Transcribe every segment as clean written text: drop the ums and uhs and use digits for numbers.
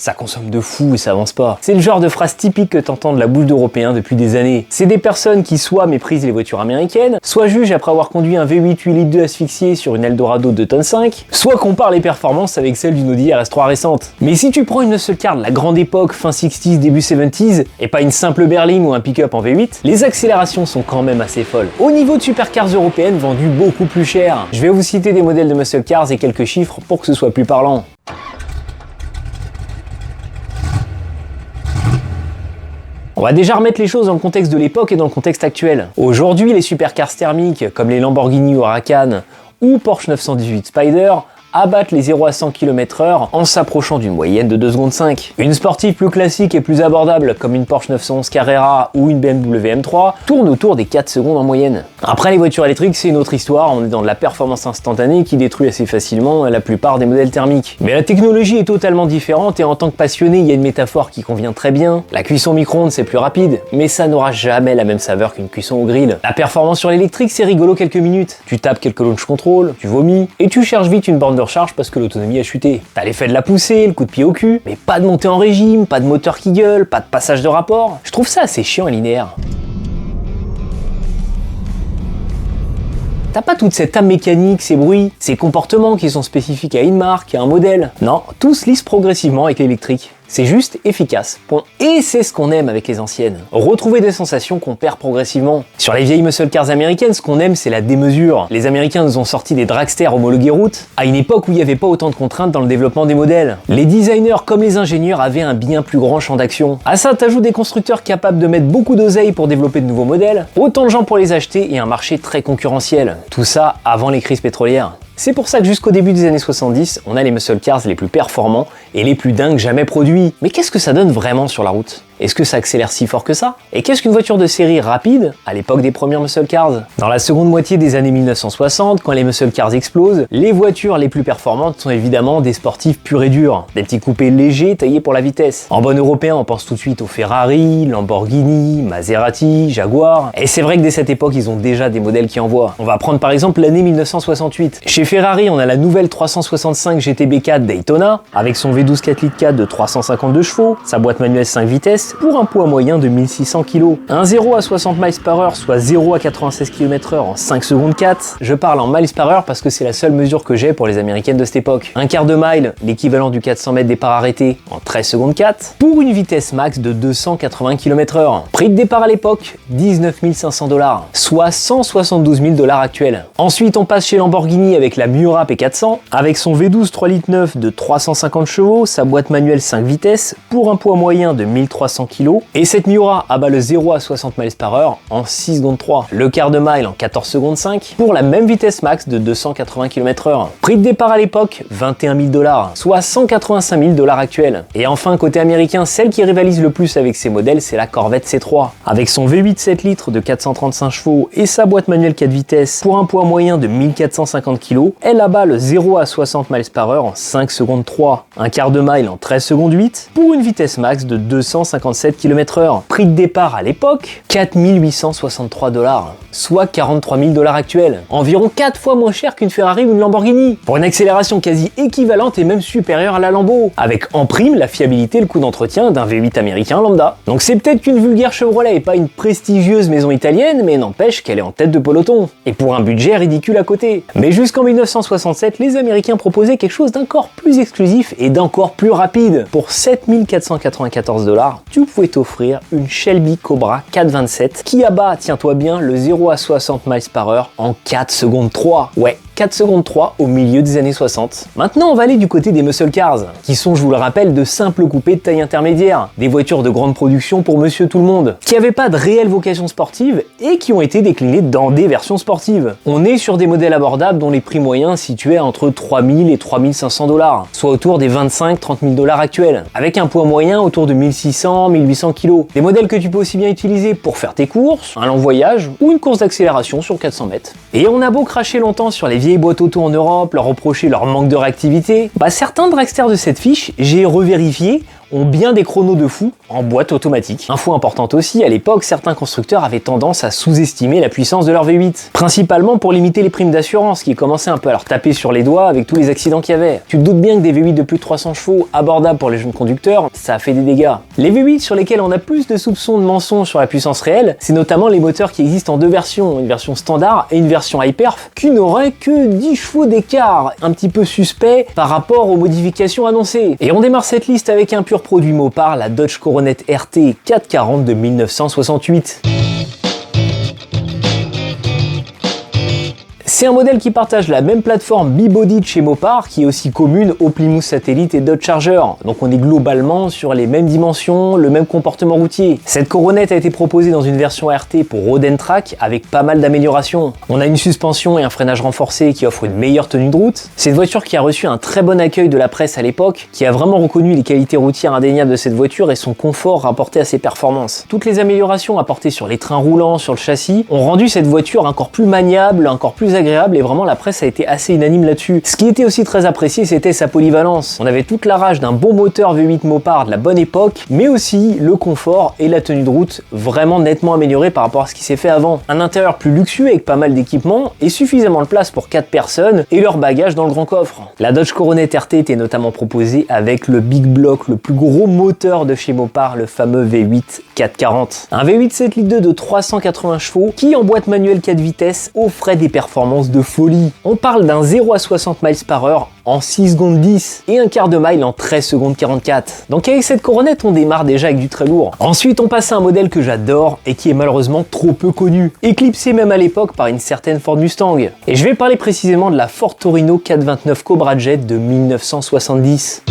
Ça consomme de fou et ça avance pas. C'est le genre de phrase typique que t'entends de la bouche d'Européens depuis des années. C'est des personnes qui soit méprisent les voitures américaines, soit jugent après avoir conduit un V8 8 litres 2 asphyxié sur une Eldorado 2,5 tonnes, soit comparent les performances avec celles d'une Audi RS3 récente. Mais si tu prends une muscle car de la grande époque, fin 60s, début 70s, et pas une simple berline ou un pick-up en V8, les accélérations sont quand même assez folles. Au niveau de supercars européennes vendues beaucoup plus cher. Je vais vous citer des modèles de muscle cars et quelques chiffres pour que ce soit plus parlant. On va déjà remettre les choses dans le contexte de l'époque et dans le contexte actuel. Aujourd'hui, les supercars thermiques, comme les Lamborghini Huracan ou Porsche 918 Spider, abattent les 0 à 100 km/h en s'approchant d'une moyenne de 2 secondes 5. Une sportive plus classique et plus abordable, comme une Porsche 911 Carrera ou une BMW M3, tourne autour des 4 secondes en moyenne. Après, les voitures électriques, c'est une autre histoire, on est dans de la performance instantanée qui détruit assez facilement la plupart des modèles thermiques. Mais la technologie est totalement différente et en tant que passionné, il y a une métaphore qui convient très bien. La cuisson micro-ondes, c'est plus rapide, mais ça n'aura jamais la même saveur qu'une cuisson au grill. La performance sur l'électrique, c'est rigolo quelques minutes. Tu tapes quelques launch control, tu vomis, et tu cherches vite une borne de recharge parce que l'autonomie a chuté. T'as l'effet de la poussée, le coup de pied au cul, mais pas de montée en régime, pas de moteur qui gueule, pas de passage de rapport. Je trouve ça assez chiant et linéaire. T'as pas toute cette âme mécanique, ces bruits, ces comportements qui sont spécifiques à une marque, à un modèle. Non, tout se lisse progressivement avec l'électrique. C'est juste efficace, point. Et c'est ce qu'on aime avec les anciennes. Retrouver des sensations qu'on perd progressivement. Sur les vieilles muscle cars américaines, ce qu'on aime, c'est la démesure. Les Américains nous ont sorti des dragsters homologués route, à une époque où il n'y avait pas autant de contraintes dans le développement des modèles. Les designers comme les ingénieurs avaient un bien plus grand champ d'action. À ça, t'ajoutes des constructeurs capables de mettre beaucoup d'oseille pour développer de nouveaux modèles, autant de gens pour les acheter et un marché très concurrentiel. Tout ça avant les crises pétrolières. C'est pour ça que jusqu'au début des années 70, on a les muscle cars les plus performants et les plus dingues jamais produits. Mais qu'est-ce que ça donne vraiment sur la route ? Est-ce que ça accélère si fort que ça ? Et qu'est-ce qu'une voiture de série rapide à l'époque des premières muscle cars ? Dans la seconde moitié des années 1960, quand les muscle cars explosent, les voitures les plus performantes sont évidemment des sportifs purs et durs, des petits coupés légers taillés pour la vitesse. En bon européen, on pense tout de suite aux Ferrari, Lamborghini, Maserati, Jaguar. Et c'est vrai que dès cette époque, ils ont déjà des modèles qui envoient. On va prendre par exemple l'année 1968. Chez Ferrari, on a la nouvelle 365 GTB4 Daytona, avec son V12 4 litres 4 de 352 chevaux, sa boîte manuelle 5 vitesses, pour un poids moyen de 1600 kg. Un 0 à 60 miles par heure, soit 0 à 96 km/h en 5 secondes 4. Je parle en miles par heure parce que c'est la seule mesure que j'ai pour les américaines de cette époque. Un quart de mile, l'équivalent du 400 mètres départ arrêté, en 13 secondes 4, pour une vitesse max de 280 km/h. Prix de départ à l'époque, 19 500 $, soit 172 000 $ actuels. Ensuite, on passe chez Lamborghini avec la Miura P400, avec son V12 3 litres 9 de 350 chevaux, sa boîte manuelle 5 vitesses, pour un poids moyen de 1300 kg, et cette Miura abat le 0 à 60 miles par heure en 6 secondes 3, le quart de mile en 14 secondes 5, pour la même vitesse max de 280 km/h. Prix de départ à l'époque, 21 000 $, soit 185 000 $ actuels. Et enfin, côté américain, celle qui rivalise le plus avec ces modèles, c'est la Corvette C3. Avec son V8 7 litres de 435 chevaux et sa boîte manuelle 4 vitesses, pour un poids moyen de 1450 kg, elle abat le 0 à 60 miles par heure en 5 secondes 3, un quart de mile en 13 secondes 8, pour une vitesse max de 257 km/h. Prix de départ à l'époque, 4 863 $, soit 43 000 $ actuels. Environ 4 fois moins cher qu'une Ferrari ou une Lamborghini. Pour une accélération quasi équivalente et même supérieure à la Lambo. Avec en prime la fiabilité et le coût d'entretien d'un V8 américain lambda. Donc c'est peut-être qu'une vulgaire Chevrolet et pas une prestigieuse maison italienne, mais n'empêche qu'elle est en tête de peloton. Et pour un budget ridicule à côté. Mais jusqu'en 1967, les Américains proposaient quelque chose d'encore plus exclusif et d'encore plus rapide. Pour 7 494 $, tu pouvais t'offrir une Shelby Cobra 427 qui abat, tiens-toi bien, le 0 à 60 miles par heure en 4 secondes 3. Ouais, 4 secondes 3 au milieu des années 60. Maintenant, on va aller du côté des muscle cars, qui sont, je vous le rappelle, de simples coupés de taille intermédiaire, des voitures de grande production pour monsieur tout le monde, qui n'avaient pas de réelle vocation sportive et qui ont été déclinées dans des versions sportives. On est sur des modèles abordables dont les prix moyens situaient entre 3 000 et 3 500 $, soit autour des 25-30 000 $ actuels, avec un poids moyen autour de 1600-1800 kg. Des modèles que tu peux aussi bien utiliser pour faire tes courses, un long voyage ou une course d'accélération sur 400 mètres. Et on a beau cracher longtemps sur les vieilles boîtes auto en Europe, leur reprocher leur manque de réactivité, certains dragsters de cette fiche, j'ai revérifié, ont bien des chronos de fou en boîte automatique. Info importante aussi, à l'époque, certains constructeurs avaient tendance à sous-estimer la puissance de leur V8. Principalement pour limiter les primes d'assurance qui commençaient un peu à leur taper sur les doigts avec tous les accidents qu'il y avait. Tu te doutes bien que des V8 de plus de 300 chevaux abordables pour les jeunes conducteurs, ça a fait des dégâts. Les V8 sur lesquels on a plus de soupçons de mensonges sur la puissance réelle, c'est notamment les moteurs qui existent en deux versions, une version standard et une version Hyperf, qui n'auraient que 10 chevaux d'écart, un petit peu suspect par rapport aux modifications annoncées. Et on démarre cette liste avec un pur produit Mopar, la Dodge Coronet RT 440 de 1968. C'est un modèle qui partage la même plateforme bi-body de chez Mopar, qui est aussi commune au Plymouth Satellite et Dodge Charger. Donc on est globalement sur les mêmes dimensions, le même comportement routier. Cette Coronet a été proposée dans une version RT pour Road and Track avec pas mal d'améliorations. On a une suspension et un freinage renforcé qui offrent une meilleure tenue de route. C'est une voiture qui a reçu un très bon accueil de la presse à l'époque, qui a vraiment reconnu les qualités routières indéniables de cette voiture et son confort rapporté à ses performances. Toutes les améliorations apportées sur les trains roulants, sur le châssis, ont rendu cette voiture encore plus maniable, encore plus agréable, et vraiment la presse a été assez unanime là-dessus. Ce qui était aussi très apprécié, c'était sa polyvalence. On avait toute la rage d'un bon moteur V8 Mopar de la bonne époque, mais aussi le confort et la tenue de route vraiment nettement améliorés par rapport à ce qui s'est fait avant. Un intérieur plus luxueux avec pas mal d'équipements et suffisamment de place pour 4 personnes et leurs bagages dans le grand coffre. La Dodge Coronet RT était notamment proposée avec le Big Block, le plus gros moteur de chez Mopar, le fameux V8 440. Un V8 7 litres 2 de 380 chevaux qui, en boîte manuelle 4 vitesses, offrait des performances de folie. On parle d'un 0 à 60 miles par heure en 6 secondes 10 et un quart de mile en 13 secondes 44. Donc avec cette Coronet, on démarre déjà avec du très lourd. Ensuite, on passe à un modèle que j'adore et qui est malheureusement trop peu connu, éclipsé même à l'époque par une certaine Ford Mustang. Et je vais parler précisément de la Ford Torino 429 Cobra Jet de 1970.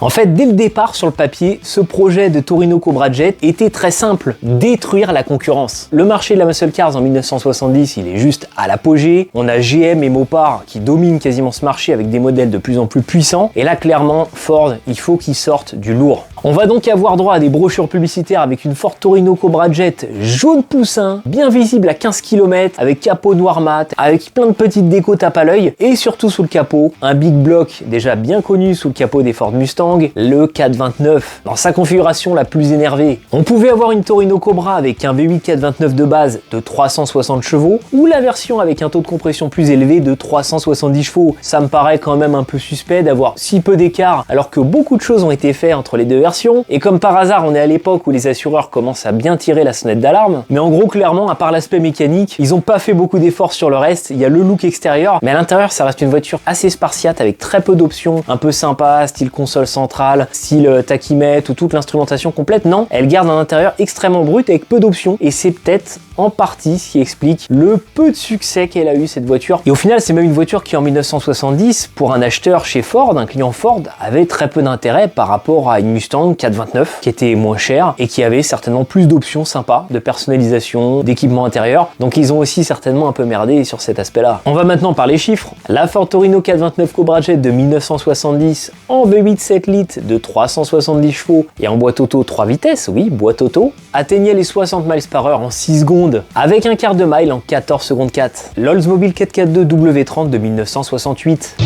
En fait, dès le départ sur le papier, ce projet de Torino Cobra Jet était très simple, détruire la concurrence. Le marché de la muscle cars en 1970, il est juste à l'apogée. On a GM et Mopar qui dominent quasiment ce marché avec des modèles de plus en plus puissants. Et là, clairement, Ford, il faut qu'ils sortent du lourd. On va donc avoir droit à des brochures publicitaires avec une Ford Torino Cobra Jet jaune poussin, bien visible à 15 km, avec capot noir mat, avec plein de petites décos tape à l'œil, et surtout sous le capot, un Big Block déjà bien connu sous le capot des Ford Mustang, le 429, dans sa configuration la plus énervée. On pouvait avoir une Torino Cobra avec un V8 429 de base de 360 chevaux, ou la version avec un taux de compression plus élevé de 370 chevaux. Ça me paraît quand même un peu suspect d'avoir si peu d'écart, alors que beaucoup de choses ont été faites entre les deux versions. Et comme par hasard, on est à l'époque où les assureurs commencent à bien tirer la sonnette d'alarme. Mais en gros, clairement, à part l'aspect mécanique, ils n'ont pas fait beaucoup d'efforts sur le reste. Il y a le look extérieur, mais à l'intérieur, ça reste une voiture assez spartiate avec très peu d'options, un peu sympa, style console centrale, style tachymètre ou toute l'instrumentation complète. Non, elle garde un intérieur extrêmement brut avec peu d'options. Et c'est peut-être en partie ce qui explique le peu de succès qu'elle a eu cette voiture. Et au final, c'est même une voiture qui en 1970, pour un acheteur chez Ford, un client Ford, avait très peu d'intérêt par rapport à une Mustang 429 qui était moins cher et qui avait certainement plus d'options sympas de personnalisation, d'équipement intérieur. Donc ils ont aussi certainement un peu merdé sur cet aspect-là. On va maintenant parler chiffres. La Ford Torino 429 Cobra Jet de 1970 en V8 7 litres de 370 chevaux et en boîte auto 3 vitesses, oui, boîte auto, atteignait les 60 miles par heure en 6 secondes avec un quart de mile en 14 secondes 4. L'Oldsmobile 442 W30 de 1968.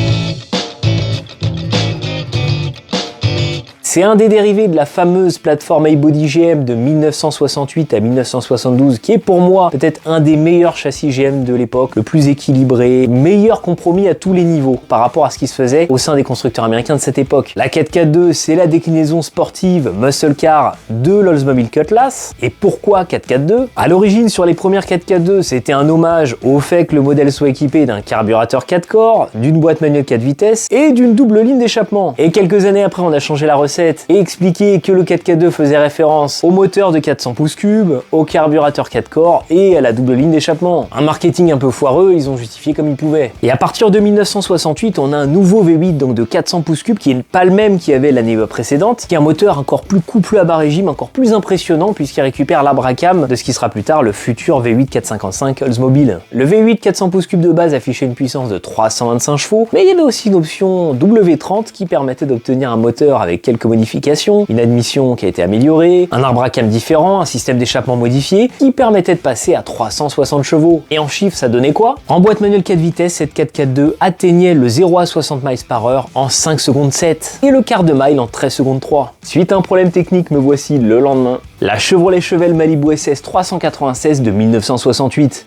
C'est un des dérivés de la fameuse plateforme A-Body GM de 1968 à 1972 qui est pour moi peut-être un des meilleurs châssis GM de l'époque, le plus équilibré, meilleur compromis à tous les niveaux par rapport à ce qui se faisait au sein des constructeurs américains de cette époque. La 442, c'est la déclinaison sportive muscle car de l'Oldsmobile Cutlass. Et pourquoi 442 ? À l'origine, sur les premières 442, c'était un hommage au fait que le modèle soit équipé d'un carburateur 4 corps, d'une boîte manuelle 4 vitesses et d'une double ligne d'échappement. Et quelques années après, on a changé la recette et expliqué que le 4x2 faisait référence au moteur de 400 pouces cubes, au carburateur 4 corps et à la double ligne d'échappement. Un marketing un peu foireux, ils ont justifié comme ils pouvaient. Et à partir de 1968, on a un nouveau V8 donc de 400 pouces cubes qui n'est pas le même qu'il y avait l'année précédente, qui est un moteur encore plus couplé à bas régime, encore plus impressionnant puisqu'il récupère l'arbre à cam de ce qui sera plus tard le futur V8 455 Oldsmobile. Le V8 400 pouces cubes de base affichait une puissance de 325 chevaux, mais il y avait aussi une option W30 qui permettait d'obtenir un moteur avec quelques modifications, une admission qui a été améliorée, un arbre à cam différent, un système d'échappement modifié qui permettait de passer à 360 chevaux. Et en chiffres, ça donnait quoi? En boîte manuelle 4 vitesses, cette 4x4-2 atteignait le 0 à 60 miles par heure en 5 secondes 7 et le quart de mile en 13 secondes 3. Suite à un problème technique, me voici le lendemain. La Chevrolet Chevelle Malibu SS 396 de 1968.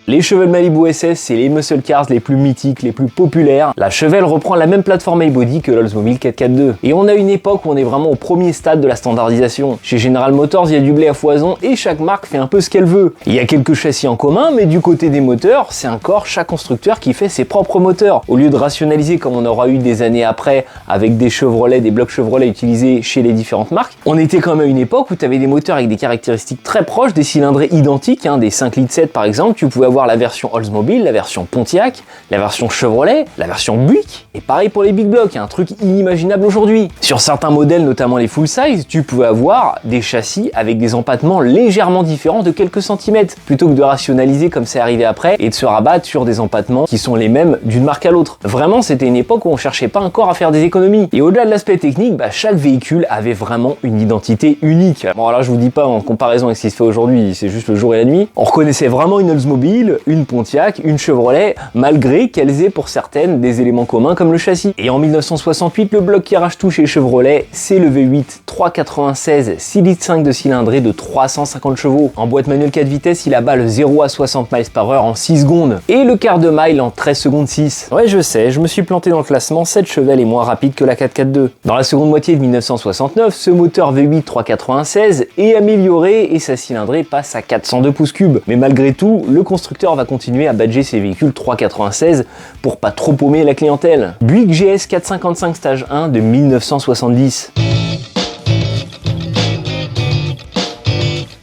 Les Chevelle Malibu SS, c'est les muscle cars les plus mythiques, les plus populaires. La Chevelle reprend la même plateforme body que l'Oldsmobile 4x4-2. Et on a une époque où on est vraiment au premier stade de la standardisation. Chez General Motors, il y a du blé à foison et chaque marque fait un peu ce qu'elle veut. Il y a quelques châssis en commun, mais du côté des moteurs, c'est encore chaque constructeur qui fait ses propres moteurs. Au lieu de rationaliser comme on aura eu des années après avec des Chevrolet, des blocs Chevrolet utilisés chez les différentes marques, on était quand même à une époque où tu avais des moteurs avec des caractéristiques très proches, des cylindrés identiques, des 5 litres 7 par exemple, tu pouvais avoir la version Oldsmobile, la version Pontiac, la version Chevrolet, la version Buick, et pareil pour les big blocks, un truc inimaginable aujourd'hui. Sur certains modèles, notamment les full size, tu pouvais avoir des châssis avec des empattements légèrement différents de quelques centimètres, plutôt que de rationaliser comme c'est arrivé après et de se rabattre sur des empattements qui sont les mêmes d'une marque à l'autre. Vraiment, c'était une époque où on cherchait pas encore à faire des économies. Et au-delà de l'aspect technique, chaque véhicule avait vraiment une identité unique. Bon, alors je vous dis pas en comparaison avec ce qui se fait aujourd'hui, c'est juste le jour et la nuit. On reconnaissait vraiment une Oldsmobile, une Pontiac, une Chevrolet, malgré qu'elles aient pour certaines des éléments communs comme le châssis. Et en 1968, le bloc qui arrache tout chez Chevrolet, c'est le V8 396 6 litres 5 de cylindrée de 350 chevaux. En boîte manuelle 4 vitesses, il abat le 0 à 60 miles par heure en 6 secondes et le quart de mile en 13 secondes 6. Ouais, je sais, je me suis planté dans le classement, cette Chevelle est moins rapide que la 4x4-2. Dans la seconde moitié de 1969, ce moteur V8 396 est amélioré et sa cylindrée passe à 402 pouces cubes. Mais malgré tout, le constructeur va continuer à badger ses véhicules 396 pour pas trop paumer la clientèle. Buick GS 455 Stage 1 de 1970.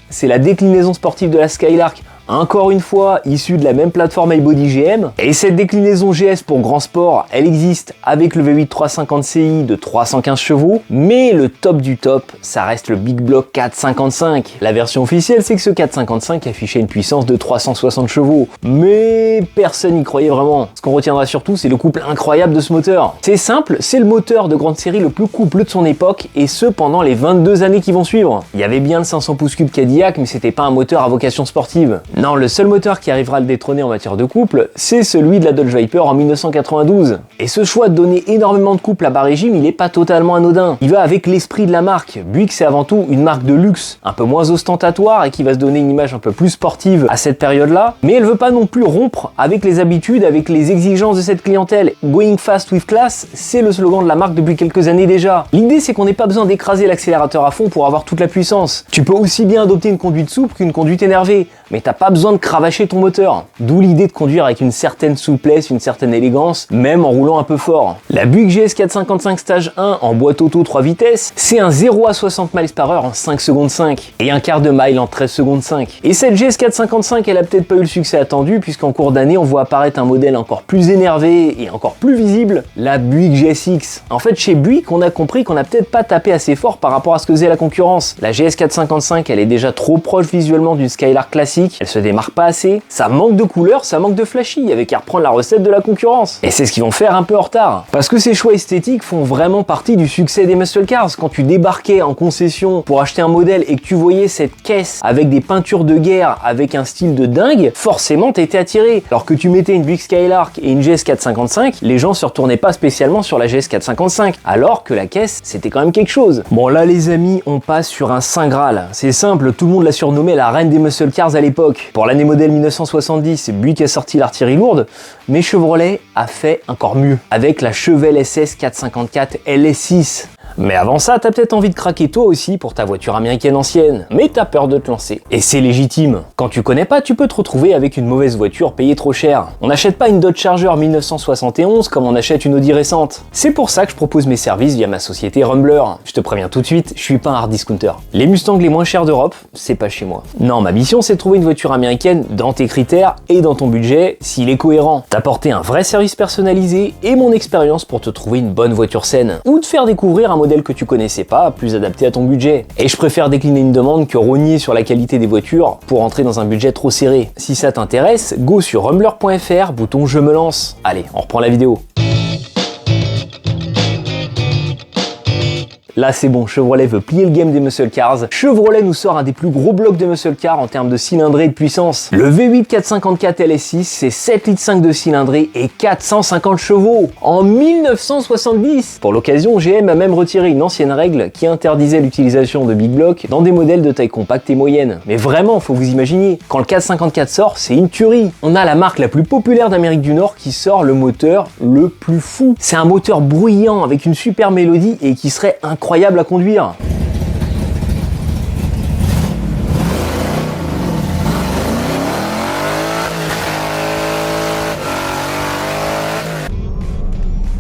C'est la déclinaison sportive de la Skylark. Encore une fois, issue de la même plateforme iBody GM. Et cette déclinaison GS pour grand sport, elle existe avec le V8 350 CI de 315 chevaux, mais le top du top, ça reste le Big Block 455. La version officielle, c'est que ce 455 affichait une puissance de 360 chevaux, mais personne n'y croyait vraiment. Ce qu'on retiendra surtout, c'est le couple incroyable de ce moteur. C'est simple, c'est le moteur de grande série le plus coupleux de son époque, et ce pendant les 22 années qui vont suivre. Il y avait bien le 500 pouces cubes Cadillac, mais c'était pas un moteur à vocation sportive. Non, le seul moteur qui arrivera à le détrôner en matière de couple, c'est celui de la Dodge Viper en 1992. Et ce choix de donner énormément de couple à bas régime, il est pas totalement anodin. Il va avec l'esprit de la marque. Buick, c'est avant tout une marque de luxe, un peu moins ostentatoire et qui va se donner une image un peu plus sportive à cette période-là, mais elle veut pas non plus rompre avec les habitudes, avec les exigences de cette clientèle. Going fast with class, c'est le slogan de la marque depuis quelques années déjà. L'idée, c'est qu'on n'ait pas besoin d'écraser l'accélérateur à fond pour avoir toute la puissance. Tu peux aussi bien adopter une conduite souple qu'une conduite énervée, mais t'as pas besoin de cravacher ton moteur. D'où l'idée de conduire avec une certaine souplesse, une certaine élégance, même en roulant un peu fort. La Buick GS 455 Stage 1 en boîte auto 3 vitesses, c'est un 0 à 60 miles par heure en 5 secondes 5 et un quart de mile en 13 secondes 5. Et cette GS 455, elle a peut-être pas eu le succès attendu puisqu'en cours d'année, on voit apparaître un modèle encore plus énervé et encore plus visible, la Buick GSX. En fait, chez Buick, on a compris qu'on a peut-être pas tapé assez fort par rapport à ce que faisait la concurrence. La GS 455, elle est déjà trop proche visuellement d'une Skylark classique, elle se démarque pas assez, ça manque de couleur, ça manque de flashy, il y avait qu'à reprendre la recette de la concurrence. Et c'est ce qu'ils vont faire un peu en retard. Parce que ces choix esthétiques font vraiment partie du succès des muscle cars. Quand tu débarquais en concession pour acheter un modèle et que tu voyais cette caisse avec des peintures de guerre, avec un style de dingue, forcément t'étais attiré. Alors que tu mettais une Buick Skylark et une GS 455, les gens se retournaient pas spécialement sur la GS 455, alors que la caisse, c'était quand même quelque chose. Bon là les amis, on passe sur un saint graal. C'est simple, tout le monde l'a surnommée la reine des muscle cars à l'époque. Pour l'année modèle 1970, Buick a sorti l'artillerie lourde, mais Chevrolet a fait encore mieux, avec la Chevelle SS 454 LS6. Mais avant ça, t'as peut-être envie de craquer toi aussi pour ta voiture américaine ancienne, mais t'as peur de te lancer. Et c'est légitime. Quand tu connais pas, tu peux te retrouver avec une mauvaise voiture payée trop cher. On n'achète pas une Dodge Charger 1971 comme on achète une Audi récente. C'est pour ça que je propose mes services via ma société Rumbler. Je te préviens tout de suite, je suis pas un hard discounter. Les Mustangs les moins chers d'Europe, c'est pas chez moi. Non, ma mission c'est de trouver une voiture américaine dans tes critères et dans ton budget s'il est cohérent. T'apporter un vrai service personnalisé et mon expérience pour te trouver une bonne voiture saine. Ou te faire découvrir un modèle que tu connaissais pas, plus adapté à ton budget. Et je préfère décliner une demande que rogner sur la qualité des voitures pour entrer dans un budget trop serré. Si ça t'intéresse, go sur rumbler.fr, bouton je me lance. Allez, on reprend la vidéo. Là c'est bon, Chevrolet veut plier le game des muscle cars. Chevrolet nous sort un des plus gros blocs de muscle car en termes de cylindrée et de puissance. Le V8 454 LS6, c'est 7,5 litres de cylindrée et 450 chevaux en 1970. Pour l'occasion, GM a même retiré une ancienne règle qui interdisait l'utilisation de big block dans des modèles de taille compacte et moyenne. Mais vraiment, faut vous imaginer, quand le 454 sort, c'est une tuerie. On a la marque la plus populaire d'Amérique du Nord qui sort le moteur le plus fou. C'est un moteur bruyant avec une super mélodie et qui serait incroyable à conduire.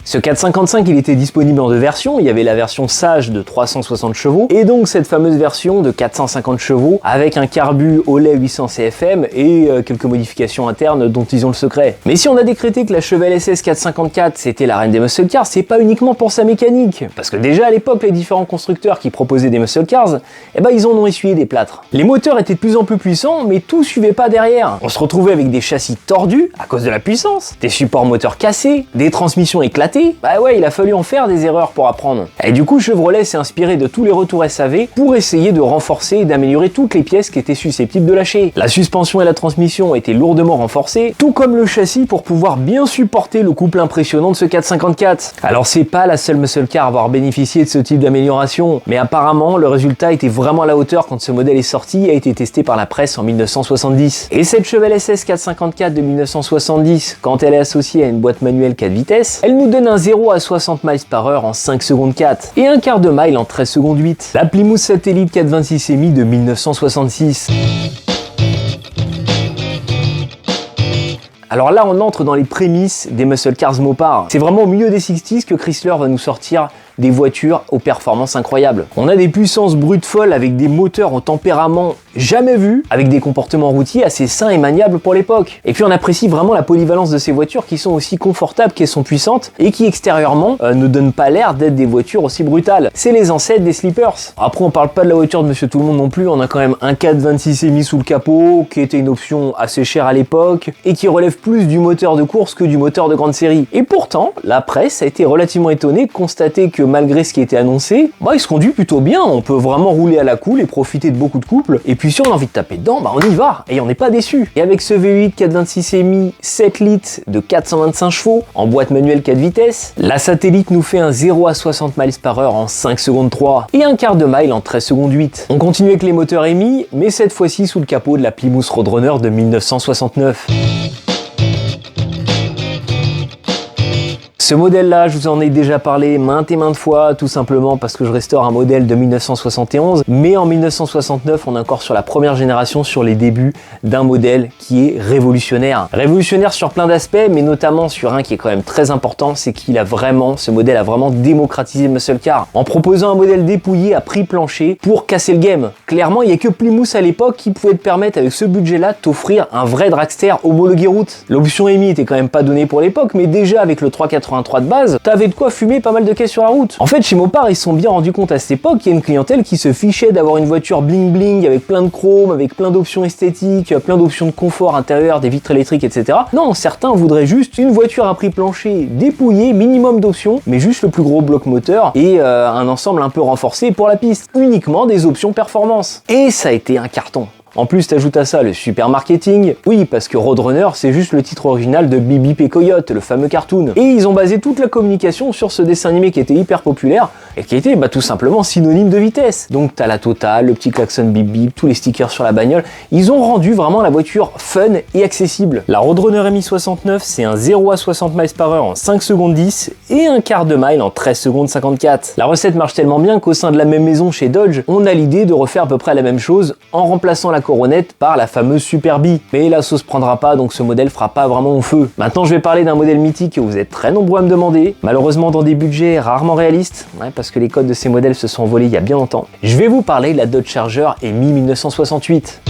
Ce 455, il était disponible en deux versions. Il y avait la version sage de 360 chevaux et donc cette fameuse version de 450 chevaux avec un carbu au lait 800 CFM et quelques modifications internes dont ils ont le secret. Mais si on a décrété que la Chevelle SS 454 c'était la reine des muscle cars, c'est pas uniquement pour sa mécanique. Parce que déjà à l'époque, les différents constructeurs qui proposaient des muscle cars, eh ben ils en ont essuyé des plâtres. Les moteurs étaient de plus en plus puissants, mais tout suivait pas derrière. On se retrouvait avec des châssis tordus à cause de la puissance, des supports moteurs cassés, des transmissions éclatées. Bah ouais, il a fallu en faire des erreurs pour apprendre. Et du coup, Chevrolet s'est inspiré de tous les retours SAV pour essayer de renforcer et d'améliorer toutes les pièces qui étaient susceptibles de lâcher. La suspension et la transmission étaient lourdement renforcées, tout comme le châssis pour pouvoir bien supporter le couple impressionnant de ce 454. Alors c'est pas la seule muscle car à avoir bénéficié de ce type d'amélioration, mais apparemment le résultat était vraiment à la hauteur quand ce modèle est sorti et a été testé par la presse en 1970. Et cette Chevelle SS 454 de 1970, quand elle est associée à une boîte manuelle 4 vitesses, elle nous donne un 0 à 60 miles par heure en 5 secondes 4 et un quart de mile en 13 secondes 8. La Plymouth Satellite 426 Mi de 1966. Alors là, on entre dans les prémices des muscle cars Mopar. C'est vraiment au milieu des 60s que Chrysler va nous sortir des voitures aux performances incroyables. On a des puissances brutes folles avec des moteurs au tempérament jamais vu, avec des comportements routiers assez sains et maniables pour l'époque. Et puis on apprécie vraiment la polyvalence de ces voitures qui sont aussi confortables qu'elles sont puissantes et qui extérieurement ne donnent pas l'air d'être des voitures aussi brutales. C'est les ancêtres des sleepers. Après on parle pas de la voiture de Monsieur Tout-le-Monde non plus, on a quand même un 426 Mi sous le capot qui était une option assez chère à l'époque et qui relève plus du moteur de course que du moteur de grande série. Et pourtant, la presse a été relativement étonnée de constater que malgré ce qui était annoncé, il se conduit plutôt bien, on peut vraiment rouler à la cool et profiter de beaucoup de couples, et puis si on a envie de taper dedans, on y va, et on n'est pas déçu. Et avec ce V8 426 Mi 7 litres de 425 chevaux, en boîte manuelle 4 vitesses, la Satellite nous fait un 0 à 60 miles par heure en 5 secondes 3, et un quart de mile en 13 secondes 8. On continue avec les moteurs EMI, mais cette fois-ci sous le capot de la Plymouth Roadrunner de 1969. Ce modèle-là, je vous en ai déjà parlé maintes et maintes fois, tout simplement parce que je restaure un modèle de 1971, mais en 1969, on est encore sur la première génération, sur les débuts d'un modèle qui est révolutionnaire. Révolutionnaire sur plein d'aspects, mais notamment sur un qui est quand même très important, c'est ce modèle a vraiment démocratisé le muscle car, en proposant un modèle dépouillé à prix plancher pour casser le game. Clairement, il n'y a que Plymouth à l'époque qui pouvait te permettre, avec ce budget-là, t'offrir un vrai dragster homologué route. L'option EMI était quand même pas donnée pour l'époque, mais déjà avec le 383 de base, t'avais de quoi fumer pas mal de caisses sur la route. En fait, chez Mopar, ils se sont bien rendus compte à cette époque qu'il y a une clientèle qui se fichait d'avoir une voiture bling bling avec plein de chrome, avec plein d'options esthétiques, plein d'options de confort intérieur, des vitres électriques, etc. Non, certains voudraient juste une voiture à prix plancher dépouillée, minimum d'options, mais juste le plus gros bloc moteur et un ensemble un peu renforcé pour la piste. Uniquement des options performance. Et ça a été un carton. En plus, t'ajoutes à ça le super marketing. Oui, parce que Roadrunner, c'est juste le titre original de Bip Bip et Coyote, le fameux cartoon. Et ils ont basé toute la communication sur ce dessin animé qui était hyper populaire et qui était tout simplement synonyme de vitesse. Donc t'as la totale, le petit klaxon Bip Bip, tous les stickers sur la bagnole. Ils ont rendu vraiment la voiture fun et accessible. La Roadrunner Mi 69, c'est un 0 à 60 miles par heure en 5 secondes 10 et un quart de mile en 13 secondes 54. La recette marche tellement bien qu'au sein de la même maison chez Dodge, on a l'idée de refaire à peu près la même chose en remplaçant la coronette par la fameuse Super Bee. Mais la sauce prendra pas, donc ce modèle fera pas vraiment au feu. Maintenant, je vais parler d'un modèle mythique que vous êtes très nombreux à me demander, malheureusement dans des budgets rarement réalistes, parce que les codes de ces modèles se sont envolés il y a bien longtemps. Je vais vous parler de la Dodge Charger EMI 1968.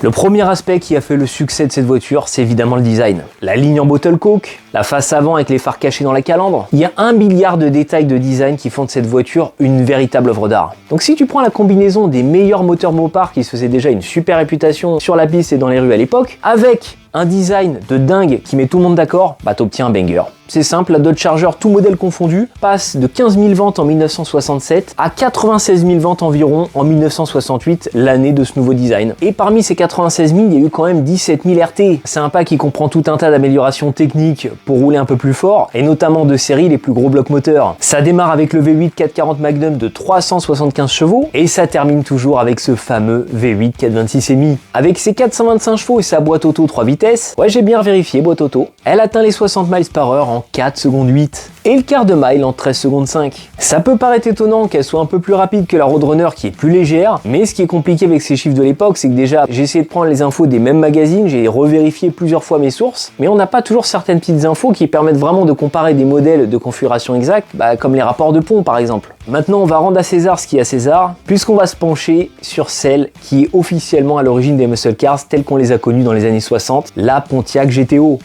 Le premier aspect qui a fait le succès de cette voiture, c'est évidemment le design. La ligne en bottle coke, la face avant avec les phares cachés dans la calandre. Il y a 1 milliard de détails de design qui font de cette voiture une véritable œuvre d'art. Donc si tu prends la combinaison des meilleurs moteurs Mopar qui se faisaient déjà une super réputation sur la piste et dans les rues à l'époque, avec un design de dingue qui met tout le monde d'accord, bah t'obtiens un banger. C'est simple, la Dodge Charger, tout modèle confondu, passe de 15 000 ventes en 1967 à 96 000 ventes environ en 1968, l'année de ce nouveau design. Et parmi ces 96 000, il y a eu quand même 17 000 RT. C'est un pack qui comprend tout un tas d'améliorations techniques pour rouler un peu plus fort, et notamment de série les plus gros blocs moteurs. Ça démarre avec le V8 440 Magnum de 375 chevaux, et ça termine toujours avec ce fameux V8 426 EMI. Avec ses 425 chevaux et sa boîte auto 3 vitesses, ouais j'ai bien vérifié, boîte auto, elle atteint les 60 miles par heure en 4 secondes 8 et le quart de mile en 13 secondes 5. Ça peut paraître étonnant qu'elle soit un peu plus rapide que la Roadrunner qui est plus légère, mais ce qui est compliqué avec ces chiffres de l'époque, c'est que déjà j'ai essayé de prendre les infos des mêmes magazines, j'ai revérifié plusieurs fois mes sources, mais on n'a pas toujours certaines petites infos qui permettent vraiment de comparer des modèles de configuration exacte, comme les rapports de pont par exemple. Maintenant on va rendre à César ce qui est à César, puisqu'on va se pencher sur celle qui est officiellement à l'origine des muscle cars telles qu'on les a connues dans les années 60, la Pontiac GTO.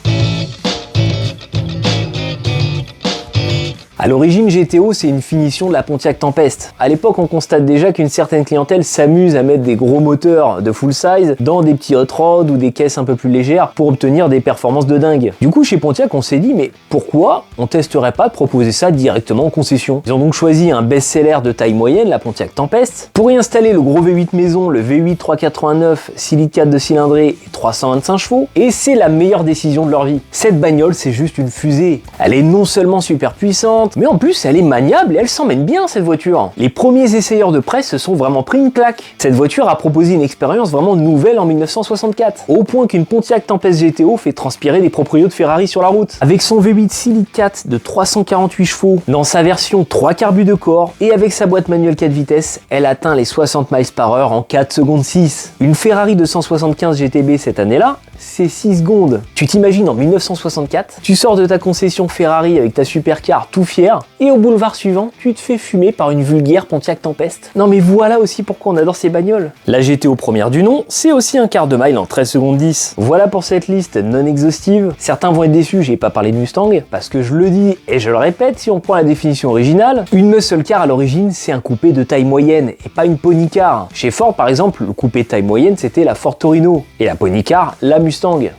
A l'origine, GTO, c'est une finition de la Pontiac Tempest. À l'époque, on constate déjà qu'une certaine clientèle s'amuse à mettre des gros moteurs de full size dans des petits hot rods ou des caisses un peu plus légères pour obtenir des performances de dingue. Du coup, chez Pontiac, on s'est dit, mais pourquoi on testerait pas de proposer ça directement en concession? Ils ont donc choisi un best-seller de taille moyenne, la Pontiac Tempest, pour y installer le gros V8 maison, le V8 389, 6 litres 4 de cylindrée et 325 chevaux, et c'est la meilleure décision de leur vie. Cette bagnole, c'est juste une fusée. Elle est non seulement super puissante, mais en plus elle est maniable et elle s'emmène bien cette voiture. Les premiers essayeurs de presse se sont vraiment pris une claque. Cette voiture a proposé une expérience vraiment nouvelle en 1964, au point qu'une Pontiac Tempest GTO fait transpirer des proprios de Ferrari sur la route. Avec son V8 6 litres 4 de 348 chevaux, dans sa version 3 carbus de corps, et avec sa boîte manuelle 4 vitesses, elle atteint les 60 miles par heure en 4 secondes 6. Une Ferrari 275 GTB cette année-là, c'est 6 secondes. Tu t'imagines en 1964, tu sors de ta concession Ferrari avec ta supercar tout fier, et au boulevard suivant, tu te fais fumer par une vulgaire Pontiac Tempest. Non mais voilà aussi pourquoi on adore ces bagnoles. La GTO première du nom, c'est aussi un quart de mile en 13 secondes 10. Voilà pour cette liste non exhaustive. Certains vont être déçus, j'ai pas parlé de Mustang, parce que je le dis et je le répète, si on prend la définition originale, une muscle car à l'origine, c'est un coupé de taille moyenne et pas une pony car. Chez Ford par exemple, le coupé de taille moyenne, c'était la Ford Torino, et la pony car, la Mustang.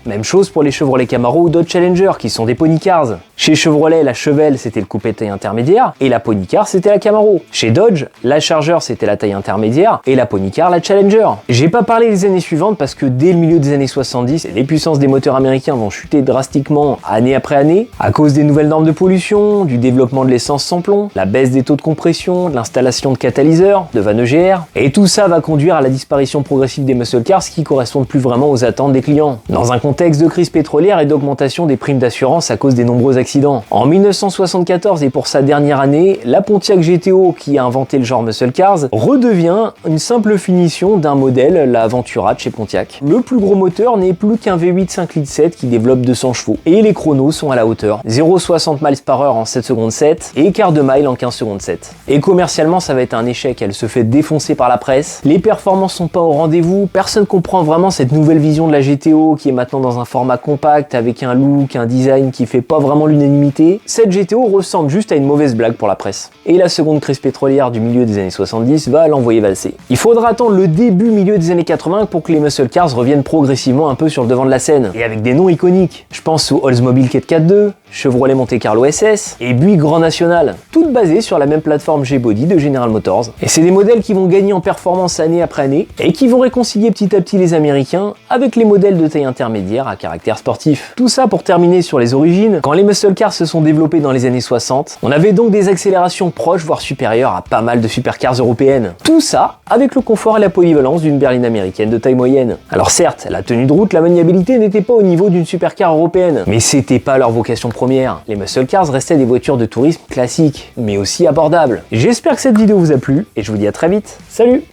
Même chose pour les Chevrolet Camaro ou Dodge Challenger qui sont des pony cars. Chez Chevrolet, la Chevelle c'était le coupé de taille intermédiaire et la pony car c'était la Camaro. Chez Dodge, la Charger c'était la taille intermédiaire et la pony car la Challenger. J'ai pas parlé des années suivantes parce que dès le milieu des années 70, les puissances des moteurs américains vont chuter drastiquement année après année à cause des nouvelles normes de pollution, du développement de l'essence sans plomb, la baisse des taux de compression, de l'installation de catalyseurs, de vannes EGR, et tout ça va conduire à la disparition progressive des muscle cars qui correspondent plus vraiment aux attentes des clients. Dans un contexte de crise pétrolière et d'augmentation des primes d'assurance à cause des nombreux accidents. En 1974 et pour sa dernière année, la Pontiac GTO qui a inventé le genre muscle cars redevient une simple finition d'un modèle, la Ventura de chez Pontiac. Le plus gros moteur n'est plus qu'un V8 5 litres 7 qui développe 200 chevaux et les chronos sont à la hauteur. 0,60 miles par heure en 7 secondes 7 et quart de mile en 15 secondes 7. Et commercialement ça va être un échec, elle se fait défoncer par la presse, les performances sont pas au rendez-vous, personne comprend vraiment cette nouvelle vision de la GTO qui est maintenant dans un format compact avec un look, un design qui fait pas vraiment l'unanimité. Cette GTO ressemble juste à une mauvaise blague pour la presse. Et la seconde crise pétrolière du milieu des années 70 va l'envoyer valser. Il faudra attendre le début milieu des années 80 pour que les muscle cars reviennent progressivement un peu sur le devant de la scène. Et avec des noms iconiques. Je pense au Oldsmobile 4x4 Chevrolet Monte Carlo SS et Buick Grand National, toutes basées sur la même plateforme G-Body de General Motors. Et c'est des modèles qui vont gagner en performance année après année et qui vont réconcilier petit à petit les Américains avec les modèles de taille intermédiaire à caractère sportif. Tout ça pour terminer sur les origines. Quand les muscle cars se sont développés dans les années 60, on avait donc des accélérations proches voire supérieures à pas mal de supercars européennes. Tout ça avec le confort et la polyvalence d'une berline américaine de taille moyenne. Alors certes, la tenue de route, la maniabilité n'était pas au niveau d'une supercar européenne, mais c'était pas leur vocation première. Les muscle cars restaient des voitures de tourisme classiques, mais aussi abordables. J'espère que cette vidéo vous a plu et je vous dis à très vite. Salut!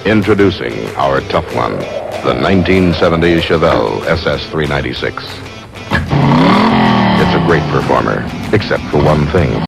Introducing our tough one, the 1970 Chevelle SS396. It's a great performer, except for one thing.